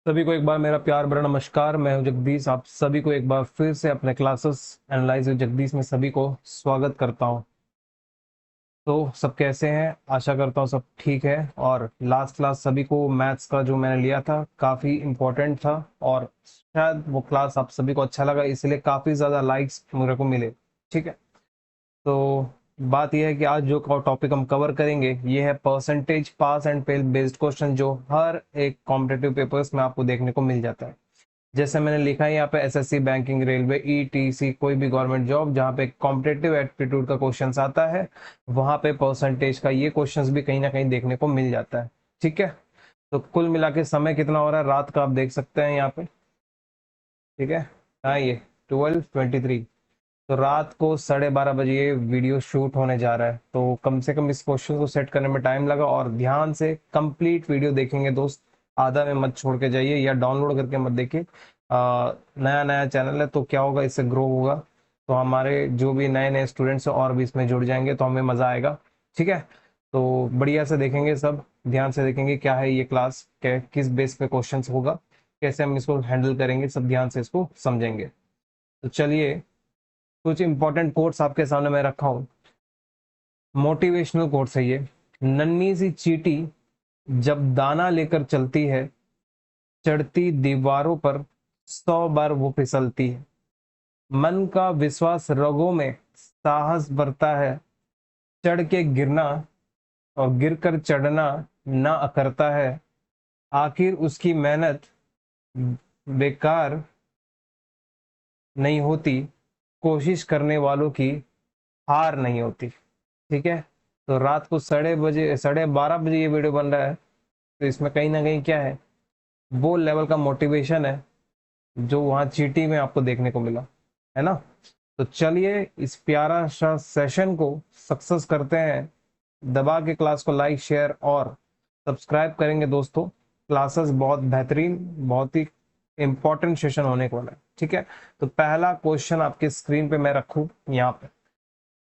सभी को एक बार मेरा प्यार भरा नमस्कार। मैं हूं जगदीश। आप सभी को एक बार फिर से अपने क्लासेस एनालाइज विद जगदीश में सभी को स्वागत करता हूं। तो सब कैसे हैं? आशा करता हूं सब ठीक है। और लास्ट क्लास सभी को मैथ्स का जो मैंने लिया था काफ़ी इम्पोर्टेंट था और शायद वो क्लास आप सभी को अच्छा लगा, इसलिए काफ़ी ज़्यादा लाइक्स मेरे को मिले। ठीक है, तो बात यह है कि आज जो टॉपिक हम कवर करेंगे ये है percentage pass and fail based question, जो हर एक कॉम्पिटिटिव पेपर्स में आपको देखने को मिल जाता है। जैसे मैंने लिखा है यहाँ पे एसएससी, बैंकिंग, रेलवे, ईटीसी, कोई भी गवर्नमेंट जॉब जहाँ पे कॉम्पिटेटिव एप्टीट्यूड का क्वेश्चन आता है, वहां पे परसेंटेज का ये क्वेश्चन भी कहीं ना कहीं देखने को मिल जाता है। ठीक है, तो कुल मिला के समय कितना हो रहा है रात का आप देख सकते हैं यहाँ पे। ठीक है, हाँ ये 12:23। तो रात को 12:30 बजे ये वीडियो शूट होने जा रहा है, तो कम से कम इस क्वेश्चन को सेट करने में टाइम लगा। और ध्यान से कंप्लीट वीडियो देखेंगे दोस्त, आधा में मत छोड़ के जाइए या डाउनलोड करके मत देखिए। नया नया चैनल है तो क्या होगा, इससे ग्रो होगा, तो हमारे जो भी नए नए स्टूडेंट्स हैं और भी इसमें जुड़ जाएंगे तो हमें मज़ा आएगा। ठीक है, तो बढ़िया से देखेंगे, सब ध्यान से देखेंगे क्या है ये क्लास, किस बेस पे क्वेश्चन होगा, कैसे हम इसको हैंडल करेंगे, सब ध्यान से इसको समझेंगे। तो चलिए, कुछ इंपॉर्टेंट कोट्स आपके सामने मैं रखा हूं। मोटिवेशनल कोट्स है ये। नन्ही सी चींटी जब दाना लेकर चलती है, चढ़ती दीवारों पर 100 बार वो फिसलती है। मन का विश्वास रगों में साहस भरता है, चढ़ के गिरना और गिरकर चढ़ना ना अकरता है। आखिर उसकी मेहनत बेकार नहीं होती, कोशिश करने वालों की हार नहीं होती। ठीक है, तो रात को 12:30 बजे ये वीडियो बन रहा है, तो इसमें कहीं ना कहीं क्या है, वो लेवल का मोटिवेशन है जो वहाँ चीटी में आपको देखने को मिला है ना। तो चलिए इस प्यारा सा सेशन को सक्सेस करते हैं। दबा के क्लास को लाइक, शेयर और सब्सक्राइब करेंगे दोस्तों। क्लासेस बहुत बेहतरीन, बहुत ही इंपॉर्टेंट सेशन होने वाला है। ठीक है, तो पहला क्वेश्चन आपके स्क्रीन पे मैं रखूं यहाँ पे।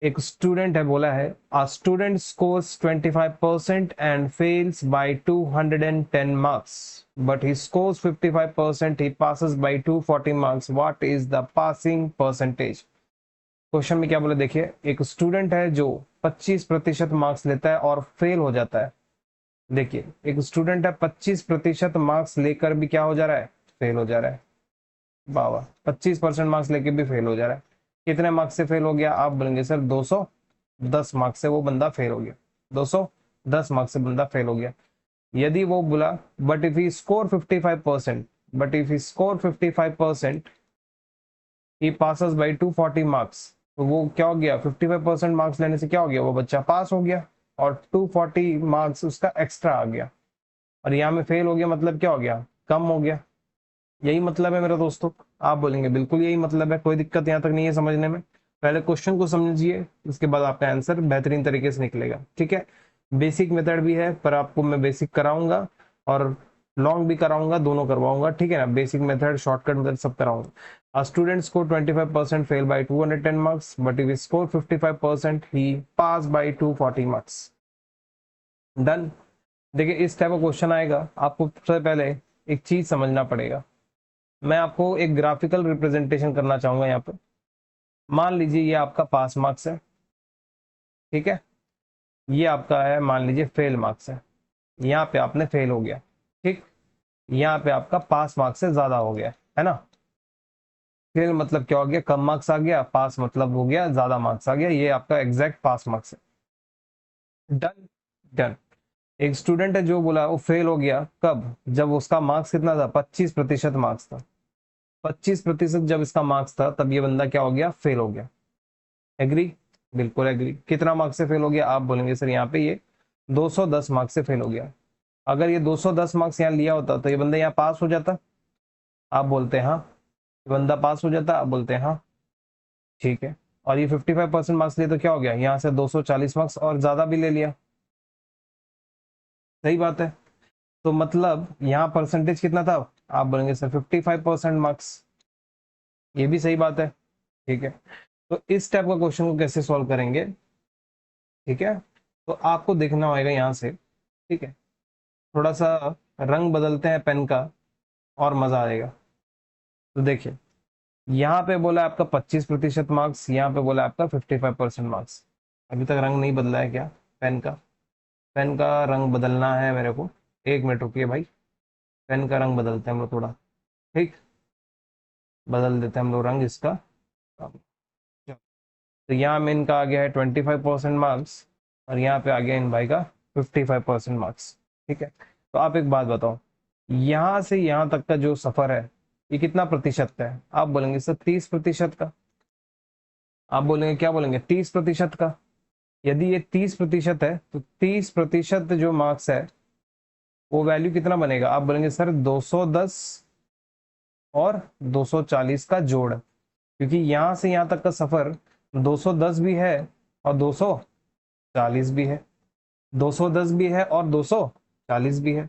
एक स्टूडेंट है, बोला है a student scores 25% and fails by 210 marks, but he scores 55%, he passes by 240 marks. What is the passing percentage? Question में क्या बोले देखिए, एक स्टूडेंट है जो 25% मार्क्स लेता है और फेल हो जाता है। देखिए, एक स्टूडेंट है 25% मार्क्स लेकर भी क्या हो जा रहा है, फेल हो जा रहा है। वाह वाह, 25% मार्क्स लेके भी फेल हो जा रहा है। कितने मार्क्स से फेल हो गया? आप बोलेंगे सर 210 मार्क्स से वो बंदा फेल हो गया। 210 मार्क्स से बंदा फेल हो गया। यदि वो बोला but if he score 55%, but if he score 55% he passes by 240 marks, तो वो क्या हो गया, 55% मार्क्स लेने से क्या हो गया, वो बच्चा पास हो गया और 240 मार्क्स उसका एक्स्ट्रा आ गया। और यहाँ में फेल हो गया मतलब क्या हो गया, कम हो गया। यही मतलब है मेरे दोस्तों। आप बोलेंगे बिल्कुल यही मतलब है, कोई दिक्कत यहाँ तक नहीं है समझने में। पहले क्वेश्चन को समझिए, उसके बाद आपका आंसर बेहतरीन तरीके से निकलेगा। ठीक है, बेसिक मेथड भी है पर आपको मैं बेसिक कराऊंगा और लॉन्ग भी कराऊंगा, दोनों करवाऊंगा। ठीक है ना, बेसिक मेथड, शॉर्टकट मेथड सब कराऊंगा। A student scored 25%, fail by 210 marks, but if he scored 55%, he passed by 240 marks. Done. देखिए, इस टाइप का क्वेश्चन आएगा, आपको सबसे पहले एक चीज समझना पड़ेगा। मैं आपको एक ग्राफिकल रिप्रेजेंटेशन करना चाहूंगा यहाँ पे। मान लीजिए ये आपका पास मार्क्स है, ठीक है, ये आपका है मान लीजिए फेल मार्क्स है। यहाँ पे आपने फेल हो गया, ठीक, यहाँ पे आपका पास मार्क्स से ज्यादा हो गया है ना। फेल मतलब क्या हो गया, कम मार्क्स आ गया, पास मतलब हो गया ज्यादा मार्क्स आ गया, ये आपका एग्जैक्ट पास मार्क्स है। डन। डन। एक स्टूडेंट है जो बोला वो फेल हो गया, कब, जब उसका मार्क्स कितना था, 25% मार्क्स था। 25% जब इसका मार्क्स था तब ये बंदा क्या हो गया, फेल हो गया। एग्री? बिल्कुल एग्री। कितना मार्क्स से फेल हो गया? आप बोलेंगे सर यहाँ पे ये 210 मार्क्स से फेल हो गया। अगर ये 210 मार्क्स यहाँ लिया होता तो ये बंदा यहाँ पास हो जाता। आप बोलते हैं हाँ। ये बंदा पास हो जाता, आप बोलते हैं हाँ। ठीक है, और ये 55% मार्क्स लिए तो क्या हो गया, यहाँ से 240 मार्क्स और ज्यादा भी ले लिया। सही बात है। तो मतलब यहाँ परसेंटेज कितना था? आप बोलेंगे सर 55% मार्क्स। ये भी सही बात है। ठीक है, तो इस टाइप का क्वेश्चन को कैसे सॉल्व करेंगे? ठीक है, तो आपको देखना होगा यहाँ से। ठीक है, थोड़ा सा रंग बदलते हैं पेन का। और मजा आएगा। तो देखिए, यहाँ पे बोला आपका 25% मार्क्स, यहाँ पे बोला आपका 55% मार्क्स। अभी तक रंग नहीं बदला है क्या पेन का? पेन का रंग बदलना है मेरे को। 1 मिनट रुकिए भाई, पेन का रंग बदलते हैं हम लोग थोड़ा। ठीक, बदल देते हैं हम लोग रंग इसका। तो यहाँ में इनका आ गया है 25% मार्क्स, और यहाँ पे आ गया इन भाई का 55% मार्क्स। ठीक है, तो आप एक बात बताओ, यहाँ से यहाँ तक का जो सफर है ये कितना प्रतिशत का है? आप बोलेंगे सर 30% का। आप बोलेंगे क्या बोलेंगे? 30% का। यदि ये 30% है तो 30% जो मार्क्स है वो वैल्यू कितना बनेगा? आप बोलेंगे सर 210 और 240 का जोड़, क्योंकि यहां से यहां तक का सफर 210 भी है और 240 भी है, 210 भी है और 240 भी है।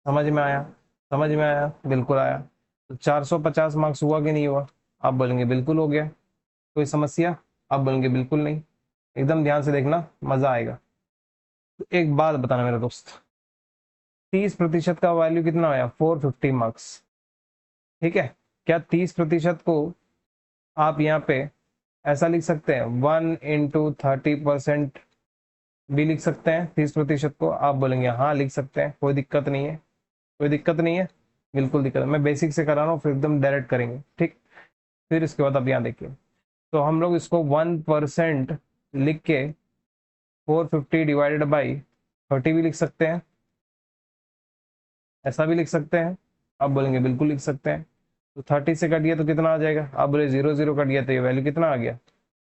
समझ में आया? समझ में आया? बिल्कुल आया। तो 450 मार्क्स हुआ कि नहीं हुआ? आप बोलेंगे बिल्कुल हो गया। कोई समस्या? आप बोलेंगे बिल्कुल नहीं। एकदम ध्यान से देखना, मजा आएगा। तो एक बात बताना मेरे दोस्त, 30% का वैल्यू कितना आया? 450 मार्क्स। ठीक है, क्या 30% को आप यहाँ पे ऐसा लिख सकते हैं 1 × 30% भी लिख सकते हैं? 30% को आप बोलेंगे हाँ लिख सकते हैं, कोई दिक्कत नहीं है। कोई दिक्कत नहीं है, बिल्कुल दिक्कत है। मैं बेसिक से करा रहा हूँ, फिर एकदम डायरेक्ट करेंगे। ठीक, फिर इसके बाद आप यहाँ देखिए, तो हम लोग इसको 1% लिख के 450 डिवाइडेड बाई 30 भी लिख सकते हैं, ऐसा भी लिख सकते हैं। आप बोलेंगे बिल्कुल लिख सकते हैं। तो 30 से कट गया तो कितना आ जाएगा? आप बोले 0 0 कट गया तो ये वैल्यू कितना आ गया?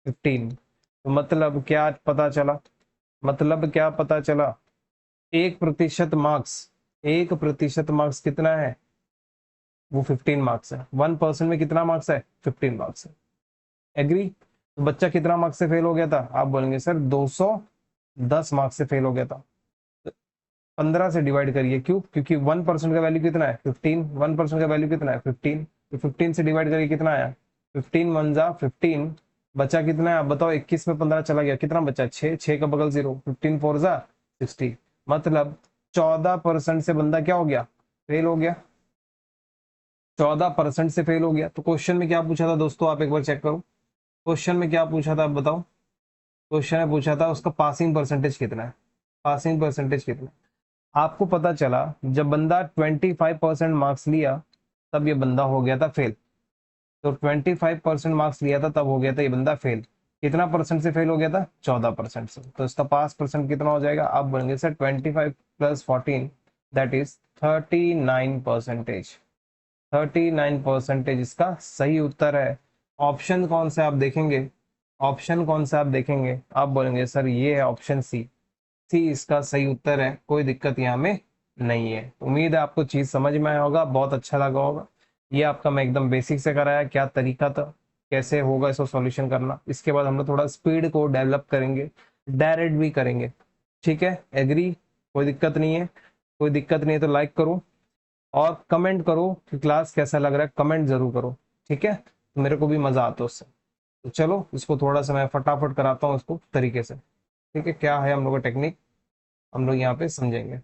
15। तो मतलब क्या पता चला? मतलब क्या पता चला? 1% मार्क्स, 1% मार्क्स कितना है? वो 15 मार्क्स है। 1% में कितना मार्क्स है? 15 मार्क्स है। एग्री? तो बच्चा कितना मार्क्स से फेल हो गया था? आप बोलेंगे सर 210 मार्क्स से फेल हो गया था। 15 से डिवाइड करिए, क्यों? क्योंकि 1% का वैल्यू कितना है? 15। 1% का वैल्यू कितना है? 15। तो 15 से डिवाइड करिए, कितना आया? 15 1 जा 15, बचा कितना है? आप बताओ, 21 में 15 चला गया, कितना बचा? 6, 6 का बगल 0, 15 4 जा 60। मतलब 14% से बंदा क्या हो गया? फेल हो गया। 14% से फेल हो गया। तो क्वेश्चन में क्या पूछा था दोस्तों? आप एक बार चेक करो, क्वेश्चन में क्या पूछा था, आप बताओ। क्वेश्चन में पूछा था उसका पासिंग परसेंटेज कितना है। पासिंग परसेंटेज कितना है? आपको पता चला जब बंदा 25% मार्क्स लिया तब ये बंदा हो गया था फेल। तो 25% मार्क्स लिया था तब हो गया था ये बंदा फेल। कितना परसेंट से फेल हो गया था? 14% से। तो इसका पास परसेंट कितना हो जाएगा? आप बोलेंगे सर 25 + 14 दैट इज 39%। 39% इसका सही उत्तर है। ऑप्शन कौन से आप देखेंगे? ऑप्शन कौन सा आप देखेंगे? आप बोलेंगे सर ये है ऑप्शन सी। सी इसका सही उत्तर है, कोई दिक्कत यहाँ में नहीं है। उम्मीद है आपको चीज समझ में आया होगा, बहुत अच्छा लगा होगा। ये आपका मैं एकदम बेसिक से कराया, क्या तरीका था, कैसे होगा इसको सॉल्यूशन करना। इसके बाद हम लोग थोड़ा स्पीड को डेवलप करेंगे, डायरेक्ट भी करेंगे। ठीक है, एग्री? कोई दिक्कत नहीं है? कोई दिक्कत नहीं है तो लाइक करो और कमेंट करो कि क्लास कैसा लग रहा है, कमेंट जरूर करो। ठीक है, तो मेरे को भी मजा आता है उससे। तो चलो इसको थोड़ा सा मैं फटाफट कराता हूँ इसको तरीके से। ठीक है, क्या है हम लोग का टेक्निक, हम लोग यहाँ पे समझेंगे।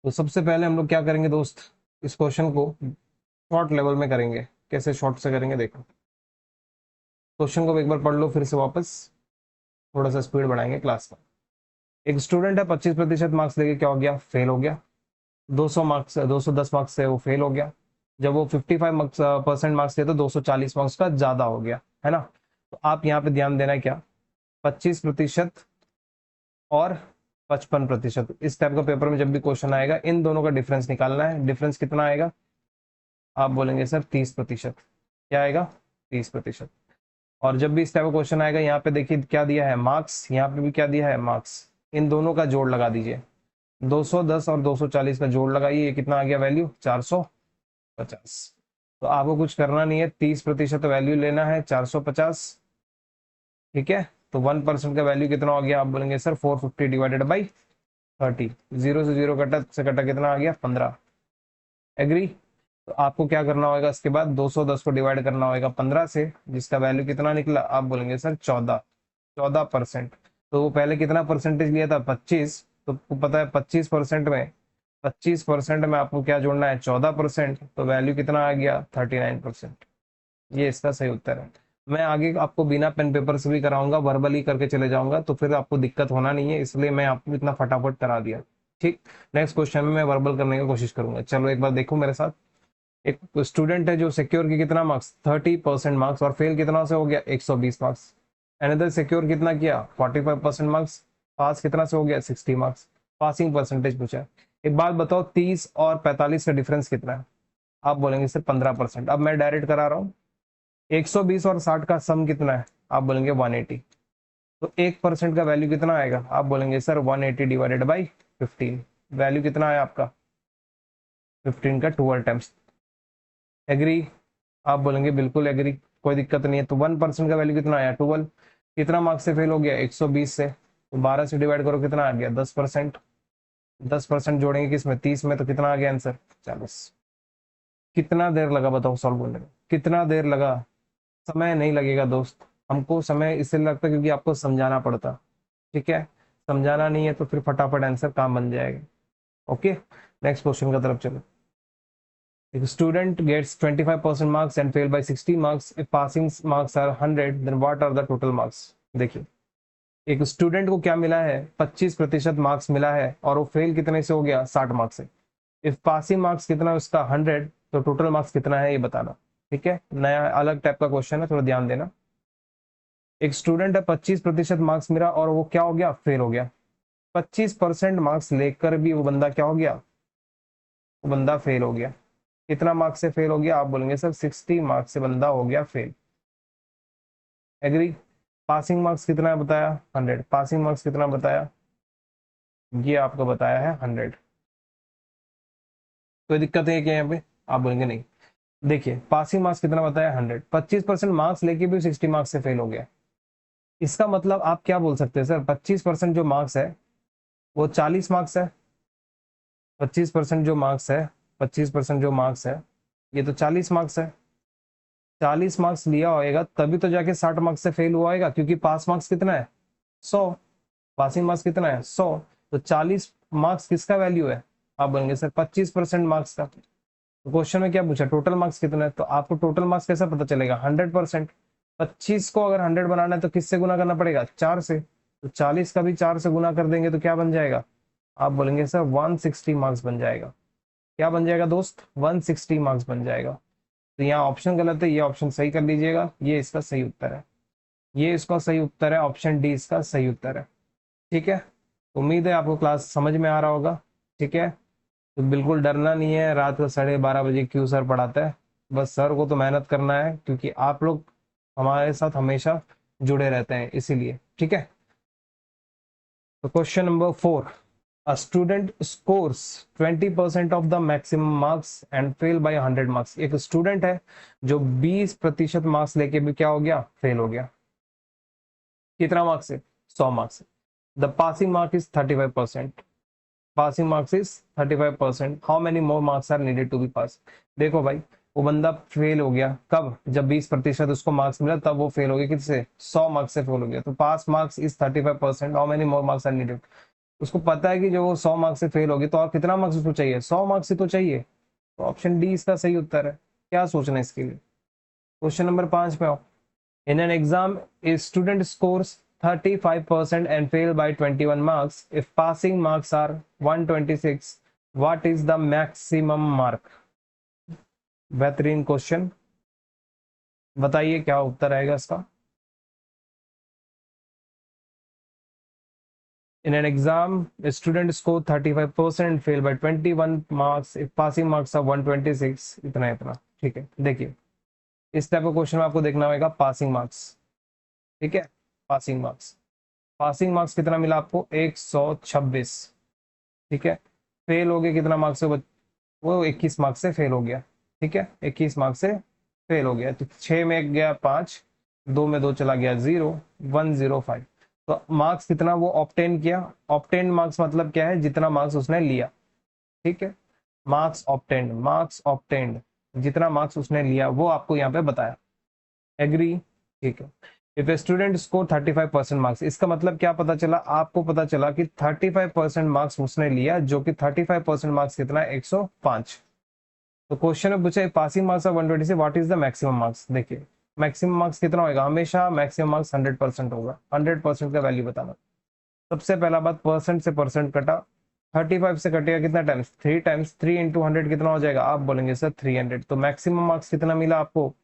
तो सबसे पहले हम लोग क्या करेंगे दोस्त, इस क्वेश्चन को शॉर्ट लेवल में करेंगे। कैसे शॉर्ट से करेंगे देखो, क्वेश्चन को एक बार पढ़ लो फिर से वापस, थोड़ा सा स्पीड बढ़ाएंगे क्लास का। एक स्टूडेंट है 25% मार्क्स लेके क्या हो गया? फेल हो गया। 200 मार्क्स, 210 मार्क्स से वो फेल हो गया। जब वो 55% मार्क्स थे तो 240 मार्क्स का ज्यादा हो गया, है ना? तो आप यहाँ पे ध्यान देना है क्या, 25% और 55%। इस टाइप का पेपर में जब भी क्वेश्चन आएगा इन दोनों का डिफरेंस निकालना है। डिफरेंस कितना आएगा? आप बोलेंगे सर 30%। क्या आएगा? 30%। और जब भी इस टाइप का क्वेश्चन आएगा, यहाँ पे देखिए क्या दिया है? मार्क्स। यहाँ पे भी क्या दिया है? मार्क्स। इन दोनों का जोड़ लगा दीजिए, 210 और 240 का जोड़ लगाइए, ये कितना आ गया वैल्यू? 450। तो आपको कुछ करना नहीं है, 30% वैल्यू लेना है 450। ठीक है, तो 1% का वैल्यू कितना हो गया? आप बोलेंगे सर 450 डिवाइडेड बाई 30। 0 से 0 कटा से कटा कितना आ गया? 15। एग्री? तो आपको क्या करना होगा, इसके बाद 210 को डिवाइड करना होगा 15 से, जिसका वैल्यू कितना निकला? आप बोलेंगे सर 14%। तो वो पहले कितना परसेंटेज लिया था? 25। तो आपको पता है 25% में 25% में आपको क्या जोड़ना है, 14%, तो वैल्यू कितना आ गया, 39%। ये इसका सही उत्तर है। मैं आगे आपको बिना पेन पेपर से भी कराऊंगा, वर्बली करके चले जाऊंगा, तो फिर आपको दिक्कत होना नहीं है, इसलिए मैं आपको इतना फटाफट करा दिया। ठीक, नेक्स्ट क्वेश्चन में मैं वर्बल करने की कोशिश करूंगा। चलो एक बार देखो मेरे साथ। एक स्टूडेंट है जो सिक्योर की कितना मार्क्स, 30% मार्क्स, और फेल कितना से हो गया, 120 मार्क्स। अनदर सिक्योर कितना किया, 45% मार्क्स, पास कितना से हो गया, 60 मार्क्स। पासिंग परसेंटेज पूछा है। एक बात बताओ, 30 और 45 का डिफरेंस कितना है? आप बोलेंगे सर 15%। अब मैं डायरेक्ट करा रहा हूँ। 120 और 60 का सम कितना है? आप बोलेंगे 180। तो 1% का वैल्यू कितना आएगा? आप बोलेंगे सर 180 डिवाइडेड बाई 15। वैल्यू कितना है आपका? 15 का 12 टाइम्स। एग्री? आप बोलेंगे बिल्कुल एग्री, कोई दिक्कत नहीं है। तो 1% का वैल्यू कितना आया, 12। कितना मार्क्स से फेल हो गया, 120 से। तो 12 से डिवाइड करो, कितना आ गया, 10%। 10% जोड़ेंगे किसमें, 30 में, तो कितना आ गया आंसर, 40। कितना देर लगा बताओ सॉल्व करने में, कितना देर लगा? समय नहीं लगेगा दोस्त, हमको समय इसलिए लगता है क्योंकि आपको समझाना पड़ता। ठीक है, समझाना नहीं है तो फिर फटाफट आंसर काम बन जाएगा। ओके, नेक्स्ट क्वेश्चन का तरफ चलो। If a student gets 25% marks and fail by 60 marks, if passing marks are 100, then what are the total marks? देखिए, एक स्टूडेंट को क्या मिला है, 25% मार्क्स मिला है, और वो फेल कितने से हो गया, 60 मार्क्स से। इफ पासिंग मार्क्स कितना है उसका, 100, तो टोटल मार्क्स कितना है ये बताना। ठीक है, नया अलग टाइप का क्वेश्चन है, थोड़ा ध्यान देना। एक स्टूडेंट है, 25% मार्क्स मिला और वो क्या हो गया, फेल हो गया। 25% मार्क्स लेकर भी वो बंदा क्या हो गया, वो बंदा फेल हो गया। कितना मार्क्स से फेल हो गया? आप बोलेंगे सर 60 मार्क्स से बंदा हो गया फेल। एग्री? पासिंग मार्क्स कितना बताया, 100। पासिंग मार्क्स कितना बताया, ये आपको बताया है 100। कोई दिक्कत है क्या यहाँ पे? आप बोलेंगे नहीं। देखिए, पासिंग मार्क्स कितना बताया, 100। 25% मार्क्स लेके भी 60 मार्क्स से फेल हो गया। इसका मतलब आप क्या बोल सकते हैं सर, 25% जो मार्क्स है वो 40 मार्क्स है। 25% जो मार्क्स है, 25% जो मार्क्स है, ये तो 40 मार्क्स है। 40 मार्क्स लिया होएगा तभी तो जाके 60 मार्क्स से फेल हुआ होगा, क्योंकि पास मार्क्स कितना है, 100। पासिंग मार्क्स कितना है, 100। तो 40 मार्क्स किसका वैल्यू है? आप बोलेंगे सर 25% मार्क्स का। तो क्वेश्चन में क्या पूछा, टोटल मार्क्स कितना है, तो आपको टोटल मार्क्स कैसे पता चलेगा, 100%। 25 को अगर 100 बनाना है तो किससे गुना करना पड़ेगा, 4 से। तो 40 का भी 4 से गुना कर देंगे तो क्या बन जाएगा? आप बोलेंगे सर 160 मार्क्स बन जाएगा। क्या बन जाएगा दोस्त, 160 मार्क्स बन जाएगा। तो यहाँ ऑप्शन गलत है, ये ऑप्शन सही कर लीजिएगा, ये इसका सही उत्तर है। ये इसका सही उत्तर है, ऑप्शन डी इसका सही उत्तर है। ठीक है, उम्मीद है आपको क्लास समझ में आ रहा होगा। ठीक है, तो बिल्कुल डरना नहीं है, रात को 12:30 बजे क्यों सर पढ़ाता है। बस सर को तो मेहनत करना है, क्योंकि आप लोग हमारे साथ हमेशा जुड़े रहते हैं, इसीलिए। ठीक है, तो question number 4। A student scores 20% of the maximum marks and fail by 100 marks। एक स्टूडेंट है जो 20% मार्क्स लेके भी क्या हो गया, फेल हो गया। कितना मार्क्स से, 100 मार्क्स से। The passing mark is 35%। Passing marks is 35%। How many more marks are needed to be pass? देखो भाई, वो बंदा फेल हो गया कब, जब 20% उसको मार्क्स मिला तब वो फेल हो गया, किससे, 100 मार्क्स से फेल हो गया। तो pass marks is 35%। How many more marks are needed? उसको पता है कि जो वो 100 मार्क्स से फेल होगी, तो और कितना मार्क्स उसको चाहिए, 100 मार्क्स से तो चाहिए। तो ऑप्शन डी इसका सही उत्तर है। क्या सोचना है इसके लिए? क्वेश्चन नंबर 5 पे आओ। In an exam a student scores 35% and fail by 21 marks. If passing marks are 126, what is the maximum mark? बेहतरीन क्वेश्चन, बताइए क्या उत्तर आएगा इसका। In an exam, a student scored 35%, fail by 21 marks if passing marks are 126। इतना इतना। ठीक है, देखिए इस टाइप का क्वेश्चन में आपको देखना होगा पासिंग मार्क्स। ठीक है, पासिंग मार्क्स। पासिंग मार्क्स कितना मिला आपको, 126। ठीक है, फेल हो गए कितना मार्क्स से, वो 21 मार्क्स से फेल हो गया। ठीक है, 21 मार्क्स से फेल हो गया। तो 6 में गया 5, 2 में 2 चला गया 0, 105। तो मार्क्स कितना वो ऑब्टेन किया। ऑब्टेन मार्क्स मतलब क्या है, जितना मार्क्स उसने लिया। ठीक है, मार्क्स ऑब्टेन्ड, मार्क्स ऑब्टेन्ड, जितना मार्क्स उसने लिया वो आपको यहाँ पे बताया। एग्री? ठीक है। If a student score 35% marks, इसका मतलब क्या पता चला आपको? पता चला कि 35% मार्क्स उसने लिया, जो कि 35% मार्क्स कितना है? 105। तो क्वेश्चन में पूछा पासिंग मार्क्स ऑफ 120 से what is the maximum marks. देखिए मैक्सिमम मार्क्स कितना होगा? हमेशा मैक्सिमम मार्क्स 100% होगा। 100% का वैल्यू बताना। सबसे पहला बात, परसेंट से परसेंट कटा, 35 से कटेगा कितना टाइम्स? 3 टाइम्स। 3 इंटू 100 कितना हो जाएगा? आप बोलेंगे सर 300। तो मैक्सिमम मार्क्स कितना मिला आपको?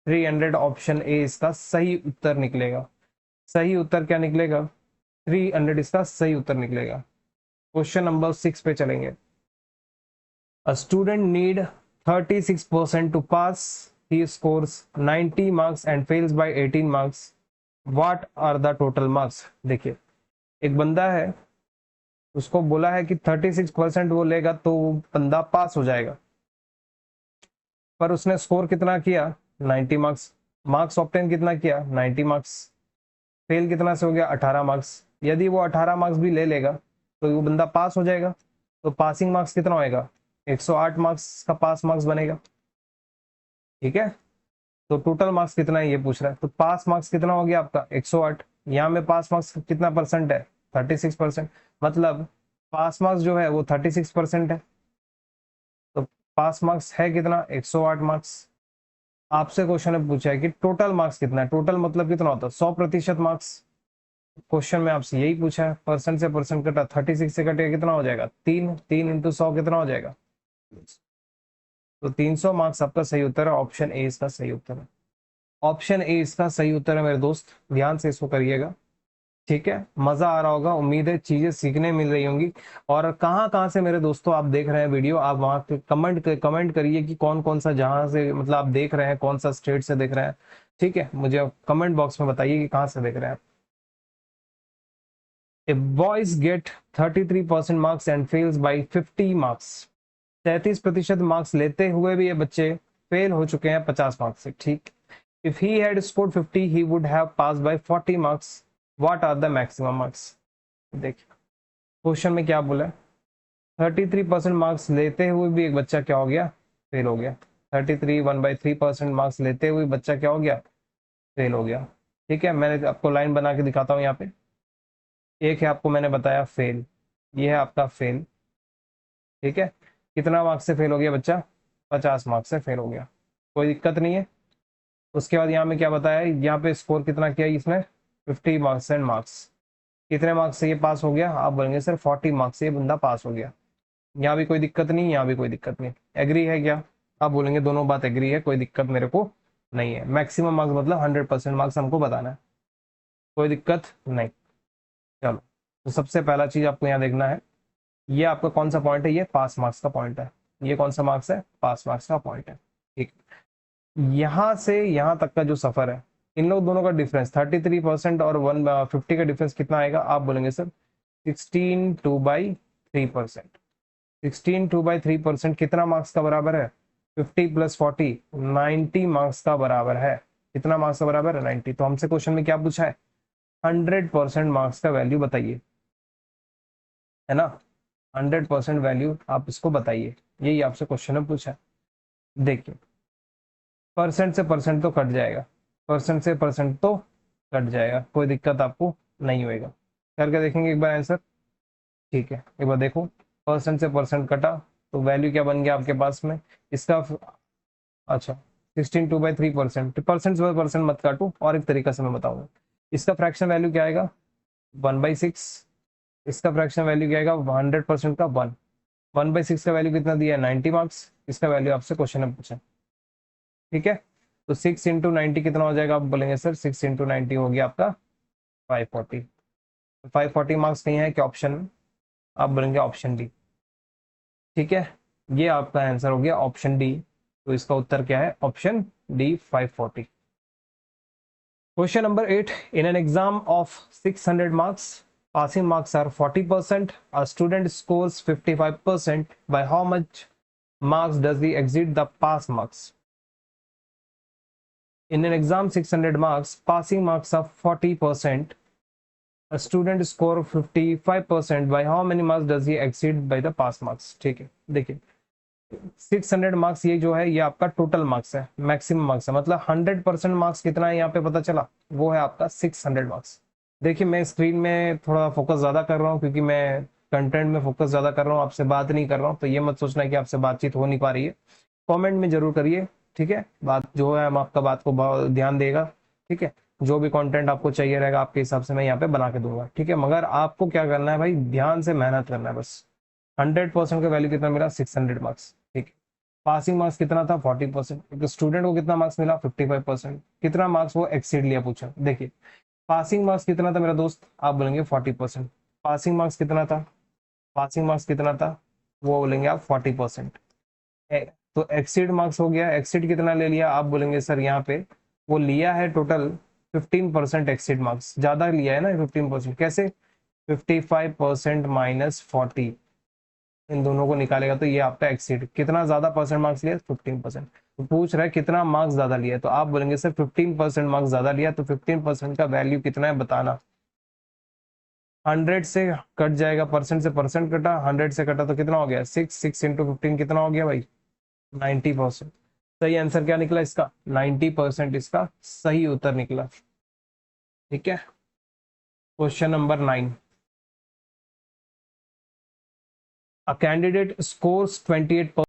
300। ऑप्शन ए इसका सही उत्तर निकलेगा। सही उत्तर क्या निकलेगा? 300 इसका सही उत्तर निकलेगा। क्वेश्चन नंबर 6 पे चलेंगे। A student need 36% to pass. He scores 90 marks and fails by 18 marks. What are the total marks? देखिए एक बंदा है, उसको बोला है कि 36% वो लेगा तो वो बंदा पास हो जाएगा, पर उसने स्कोर कितना किया? 90 मार्क्स। मार्क्स ऑब्टेन कितना किया? 90 मार्क्स। फेल कितना से हो गया? 18 मार्क्स। यदि वो 18 मार्क्स भी ले लेगा तो वो बंदा पास हो जाएगा। तो पासिंग मार्क्स कितना होएगा? 108 मार्क्स का पास मार्क्स बनेगा। ठीक है, तो टोटल मार्क्स कितना है ये पूछ रहा है। तो पास मार्क्स कितना हो गया आपका? 108। यहाँ में पास मार्क्स कितना परसेंट है? 36%। मतलब पास मार्क्स जो है वो 36% है। तो पास मार्क्स है कितना? 108 मार्क्स। आपसे क्वेश्चन ने पूछा है कि टोटल मार्क्स कितना है। टोटल मतलब कितना होता है? 100% मार्क्स। क्वेश्चन में आपसे यही पूछा है। परसेंट से परसेंट कटा, 36 से कटेगा कितना हो जाएगा? 3। 3 इंटू 100 कितना हो जाएगा? तो 300 मार्क्स आपका सही उत्तर है। ऑप्शन ए इसका सही उत्तर है। ऑप्शन ए इसका सही उत्तर है मेरे दोस्त, ध्यान से इसको करिएगा। ठीक है, मजा आ रहा होगा, उम्मीद है चीजें सीखने मिल रही होंगी। और कहाँ कहाँ से मेरे दोस्तों आप देख रहे हैं वीडियो, आप वहाँ कमेंट करिए कि कौन कौन सा जहां से मतलब आप देख रहे हैं, कौन सा स्टेट से देख रहे हैं। ठीक है, मुझे कमेंट बॉक्स में बताइए कि कहाँ से देख रहे हैं आप। If boys get 33% marks and fails by 50 marks, 33% marks लेते हुए भी ये बच्चे फेल हो चुके हैं 50 मार्क्स से। ठीक, if he had scored 50 he would have passed by 40 marks. What are the maximum marks? देखिए क्वेश्चन में क्या बोला है? 33% मार्क्स लेते हुए भी एक बच्चा क्या हो गया? फेल हो गया। 33 1/3% मार्क्स लेते हुए बच्चा क्या हो गया? फेल हो गया। ठीक है, मैंने आपको लाइन बना के दिखाता हूँ यहाँ पे। एक है आपको मैंने बताया फेल, ये है आपका फेल। ठीक है, कितना मार्क्स से फेल हो गया बच्चा? 50 मार्क्स से फेल हो गया, कोई दिक्कत नहीं है। उसके बाद यहाँ में क्या बताया? यहाँ पे स्कोर कितना किया इसने? 50 मार्क्स। कितने मार्क्स से ये पास हो गया? आप बोलेंगे सर 40 मार्क्स से ये बंदा पास हो गया। यहाँ भी कोई दिक्कत नहीं, यहाँ भी कोई दिक्कत नहीं। एग्री है क्या? आप बोलेंगे दोनों बात एग्री है, कोई दिक्कत मेरे को नहीं है। मैक्सिमम मार्क्स मतलब 100% मार्क्स हमको बताना है, कोई दिक्कत नहीं। चलो, तो सबसे पहला चीज आपको यहाँ देखना है, ये आपका कौन सा पॉइंट है? ये पास मार्क्स का पॉइंट है। ये कौन सा मार्क्स है? पास मार्क्स का पॉइंट है। ठीक, यहाँ से यहाँ तक का जो सफर है, इन लोग दोनों का डिफरेंस 33% और 150 का डिफरेंस कितना आएगा? आप बोलेंगे सर 16/2/3%। 16/2/3% कितना मार्क्स का बराबर है? 50 + 40 90 मार्क्स का बराबर है। कितना मार्क्स का बराबर है? 90। तो हमसे क्वेश्चन में क्या पूछा है? 100% मार्क्स का वैल्यू बताइए, है ना? 100% वैल्यू आप इसको बताइए, यही आपसे क्वेश्चन में पूछा है। देखिए परसेंट से परसेंट तो कट जाएगा, परसेंट से परसेंट तो कट जाएगा, कोई दिक्कत आपको नहीं होएगा। करके देखेंगे एक बार आंसर। ठीक है, एक बार देखो, परसेंट से परसेंट कटा तो वैल्यू क्या बन गया आपके पास में इसका? अच्छा, 16/2/3%। परसेंट से परसेंट मत काटो, और एक तरीका से मैं बताऊंगा। इसका फ्रैक्शन वैल्यू क्या आएगा? 1/6। इसका फ्रैक्शन वैल्यू क्या आएगा? 100% का 1। 1/6 का वैल्यू कितना दिया है? 90 मार्क्स। इसका वैल्यू आपसे क्वेश्चन में पूछा। ठीक है, तो 6 इंटू 90 कितना हो जाएगा? आप बोलेंगे सर 6 इंटू 90 हो गया आपका 540। 540 मार्क्स नहीं है क्या ऑप्शन में? आप बोलेंगे ऑप्शन डी। ठीक है, ये आपका आंसर हो गया ऑप्शन डी। तो इसका उत्तर क्या है? Option D 540। Question number 8, in an exam of 600 marks, passing marks are 40%. A student scores 55%. By how much marks does he exceed the pass marks? In an exam 600 marks, passing marks are 40%. A student score 55%. By how many marks does he exceed by the pass marks? ठीक है, देखिए 600 marks ये जो है ये आपका total marks है, maximum marks है, मतलब 100% मार्क्स कितना है यहाँ पे पता चला, वो है आपका 600 मार्क्स। देखिए मैं स्क्रीन में थोड़ा फोकस ज्यादा कर रहा हूँ क्योंकि मैं कंटेंट में फोकस ज्यादा कर रहा हूँ, आपसे बात नहीं कर रहा हूँ, तो ये मत सोचना कि आपसे बातचीत हो नहीं पा रही है। कमेंट में जरूर करिए, ठीक है, बात जो है हम आपका बात को ध्यान देगा, ठीक है। जो भी कंटेंट आपको चाहिए रहेगा आपके हिसाब से मैं यहाँ पे बना के दूंगा, ठीक है। मगर आपको क्या करना है भाई, ध्यान से मेहनत करना है बस। 100% का वैल्यू कितना मिला, 600 मार्क्स, ठीक है। पासिंग मार्क्स कितना था, 40%। एक स्टूडेंट को कितना मार्क्स मिला, 55%। कितना मार्क्स वो एक्सीड लिया, पूछा, देखिए पासिंग मार्क्स कितना था मेरा दोस्त, आप बोलेंगे 40%। पासिंग मार्क्स कितना था, पासिंग मार्क्स कितना था, वो बोलेंगे आप 40%। तो एक्सीड मार्क्स हो गया, एक्सीड कितना ले लिया, आप बोलेंगे सर यहाँ पे वो लिया है टोटल 15% एक्सीड मार्क्स, ज्यादा लिया है ना 15%, कैसे, 55% माइनस 40, इन दोनों को निकालेगा तो ये आपका एक्सीड कितना ज्यादा परसेंट मार्क्स लिया, 15%। तो पूछ रहा है कितना मार्क्स ज्यादा लिया, तो आप बोलेंगे सर 15% मार्क्स ज्यादा लिया, तो 15% का वैल्यू कितना है बताना। 100 से कट जाएगा, परसेंट से परसेंट कटा, 100 से कटा तो कितना हो गया, 6 इंटू 15 कितना हो गया भाई, 90%। सही आंसर क्या निकला इसका, 90% इसका सही उत्तर निकला, ठीक है। Question number 9, a candidate scores 28